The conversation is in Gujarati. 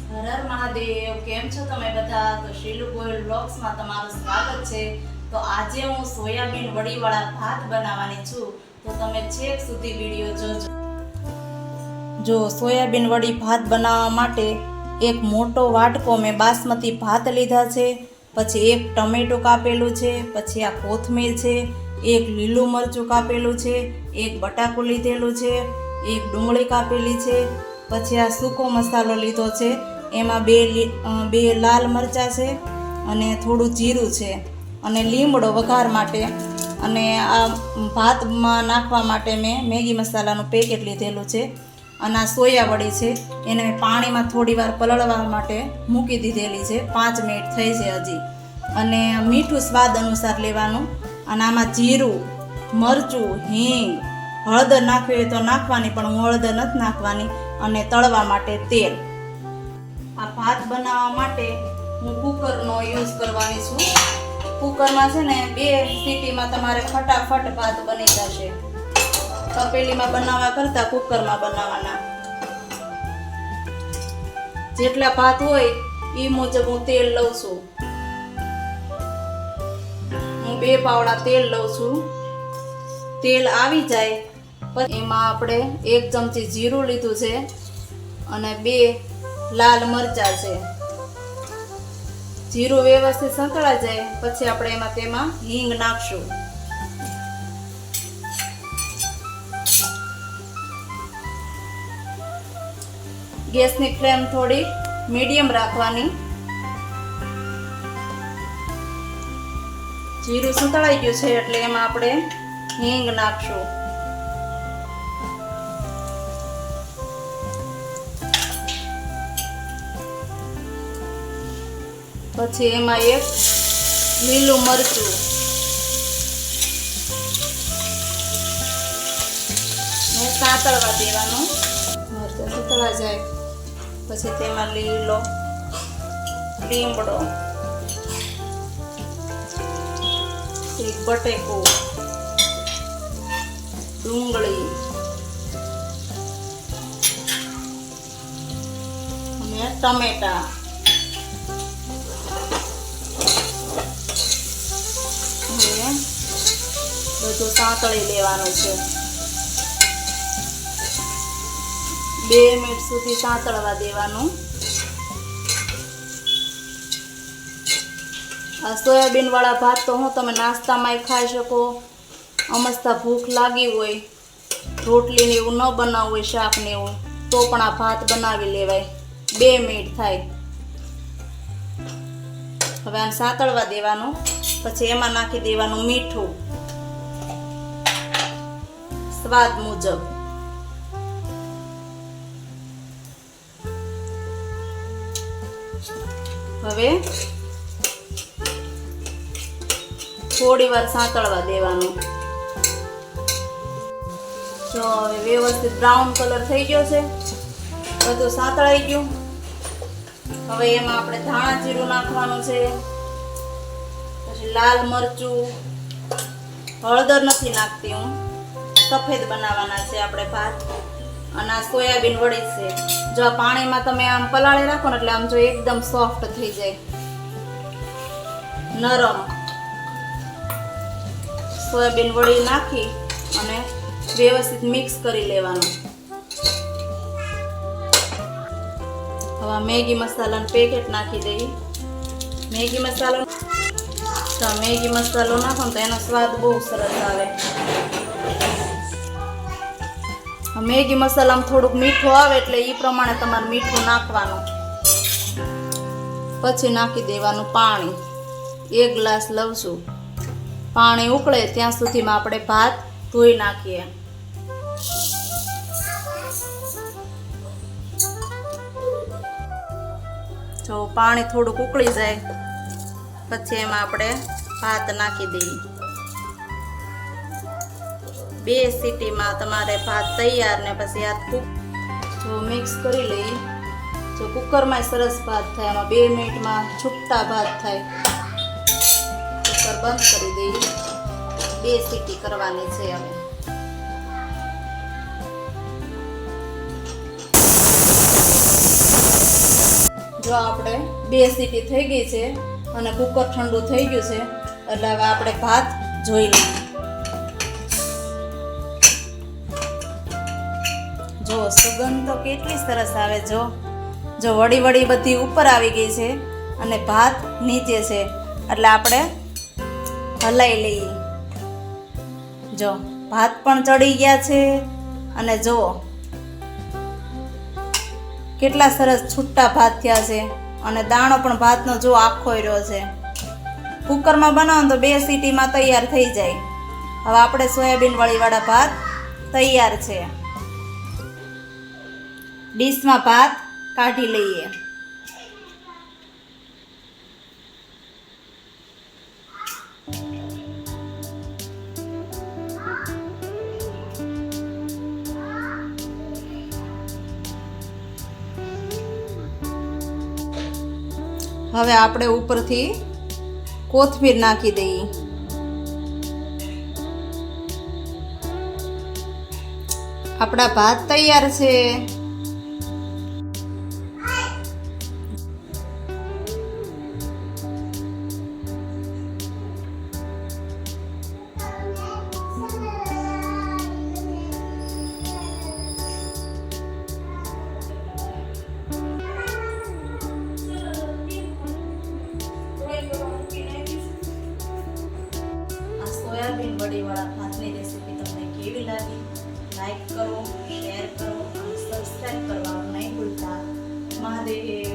હર હર મહાદેવ. કેમ છો તમે બધા? તો શીલુ ગોયલ બ્લોગ્સમાં તમારું સ્વાગત છે. તો આજે હું સોયાબીન વડીવાળા ભાત બનાવવાની છું, તો તમે છેક સુધી વિડીયો જોજો. જો સોયાબીન વડી ભાત બનાવવા માટે એક મોટો વાટકો મેં બાસમતી ભાત લીધા છે, પછી એક ટમેટું કાપેલું છે, પછી આ કોથમીર છે, એક લીલું મરચું કાપેલું છે, એક બટાકું લીધેલું છે, એક ડુંગળી કાપેલી છે, પછી આ સૂકો મસાલો લીધો છે, એમાં બે લાલ મરચાં છે અને થોડું જીરું છે અને લીમડો વઘાર માટે, અને આ ભાતમાં નાખવા માટે મેં મેગી મસાલાનું પેકેટ લીધેલું છે. અને આ સોયા વડી છે, એને મેં પાણીમાં થોડી વાર પલળવા માટે મૂકી દીધેલી છે. 5 મિનિટ થઈ છે હજી. અને મીઠું સ્વાદ અનુસાર લેવાનું. અને આમાં જીરું, મરચું, હિંગ, હળદર નાખવી હોય તો નાખવાની, પણ હું હળદર નથી નાખવાની. અને તળવા માટે તેલ. આ ભાત બનાવવા માટે હું કુકરનો યુઝ કરવાની છું. કુકરમાં છે ને 2 સીટીમાં તમારે ફટાફટ ભાત બની જશે. તપેલીમાં બનાવવા કરતાં કુકરમાં બનાવવાના. જેટલા ભાત હોય એ મુજબ હું તેલ લઉં છું. હું 2 પાવડા તેલ લઉં છું. તેલ આવી જાય પછી એમાં આપણે 1 ચમચી જીરું લીધું છે અને 2 લાલ મરચાં છે. જીરું વ્યવસ્થિત સંકળાઈ જાય પછી આપણે તેમાં હિંગ નાખશું. ગેસની ફ્લેમ થોડી મીડિયમ રાખવાની. જીરું સંતળાઈ ગયું છે એટલે એમાં આપણે હિંગ નાખશું. પછી એમાં 1 લીલું મરચું, ને સાતળવા દેવાનું. મરચાં સાતળા જાય પછી તેમાં લીમડો, એક બટેકું, ડુંગળી અને ટમેટા. બધું સાંતળી લેવાનું છે. 2 મિનિટ સુધી સાંતળવા દેવાનું. આ સોયાબીન વાળા ભાત તો તમે નાસ્તામાં ખાઈ શકો. અમસ્તા ભૂખ લાગી હોય, રોટલી ને એવું ન બનાવવું હોય, શાક ને એવું, તો પણ આ ભાત બનાવી લેવાય. 2 મિનિટ થાય. હવે આને સાંતળવા દેવાનું. પછી એમાં નાખી દેવાનું મીઠું સ્વાદ મુજબ. હવે થોડી વાર સાંતળવા દેવાનું. જો હવે વ્યવસ્થિત બ્રાઉન કલર થઈ ગયો છે, બધું સાંતળાઈ ગયું. હવે એમાં આપણે ધાણા જીરું નાખવાનું છે, પછી લાલ મરચું, હળદર નથી નાખતી હું, સફેદ બનાવવાના છે આપણે ભાત. અને આ સોયાબીન વડી છે. જો આ પાણીમાં તમે આમ પલાળી રાખો ને એટલે આમ જો એકદમ સોફ્ટ થઈ જાય, નરમ. સોયાબીન વડી નાખી અને વ્યવસ્થિત મિક્સ કરી લેવાનું. હવે મેગી મસાલાનું પેકેટ નાખી દઈએ. મેગી મસાલો નાખો તો એનો સ્વાદ બહુ સરસ આવે. મેગી મસાલામાં થોડુંક મીઠું આવે એટલે એ પ્રમાણે તમારે મીઠું નાખવાનું. પછી નાખી દેવાનું પાણી. 1 ગ્લાસ લઉં છું. પાણી ઉકળે ત્યાં સુધીમાં આપણે ભાત ધોઈ નાખીએ. જો પાણી થોડુંક ઉકળી જાય પછી એમાં આપણે ભાત નાખી દઈએ. 2 સીટીમાં તમારે ભાત તૈયાર. ને પછી આ જો મિક્સ કરી લઈએ. જો કુકરમાં સરસ ભાત થાય, એમાં 2 મિનિટમાં છૂટા ભાત થાય. કુકર બંધ કરી દઈએ. 2 સીટી કરવાની છે. હવે જો આપણે 2 સીટી થઈ ગઈ છે અને કુકર ઠંડુ થઈ ગયું છે, એટલે હવે આપણે ભાત જોઈ લઈએ. જો સુગંધ તો કેટલી સરસ આવે. જો વળી વળી બધી ઉપર આવી ગઈ છે અને ભાત નીચે છે, એટલે આપણે હલાઈ લઈએ. જો ભાત પણ ચડી ગયા છે અને જો કેટલા સરસ છૂટા ભાત થયા છે અને દાણો પણ ભાતનો જો આખો રહ્યો છે. કુકરમાં બનાવો તો 2 સીટીમાં તૈયાર થઈ જાય. હવે આપણે સોયાબીન વળીવાળા ભાત તૈયાર છે. ડીશમાં ભાત કાઢી લઈએ. હવે આપણે ઉપરથી કોથમીર નાખી દઈએ. આપણા ભાત તૈયાર છે. સોયાબીન વડીવાળા ભાતની રેસીપી તમને કેવી લાગી? લાઈક કરો, શેર કરો અને સબસ્ક્રાઈબ કરવાનું નહીં ભૂલતા. મહાદેવ.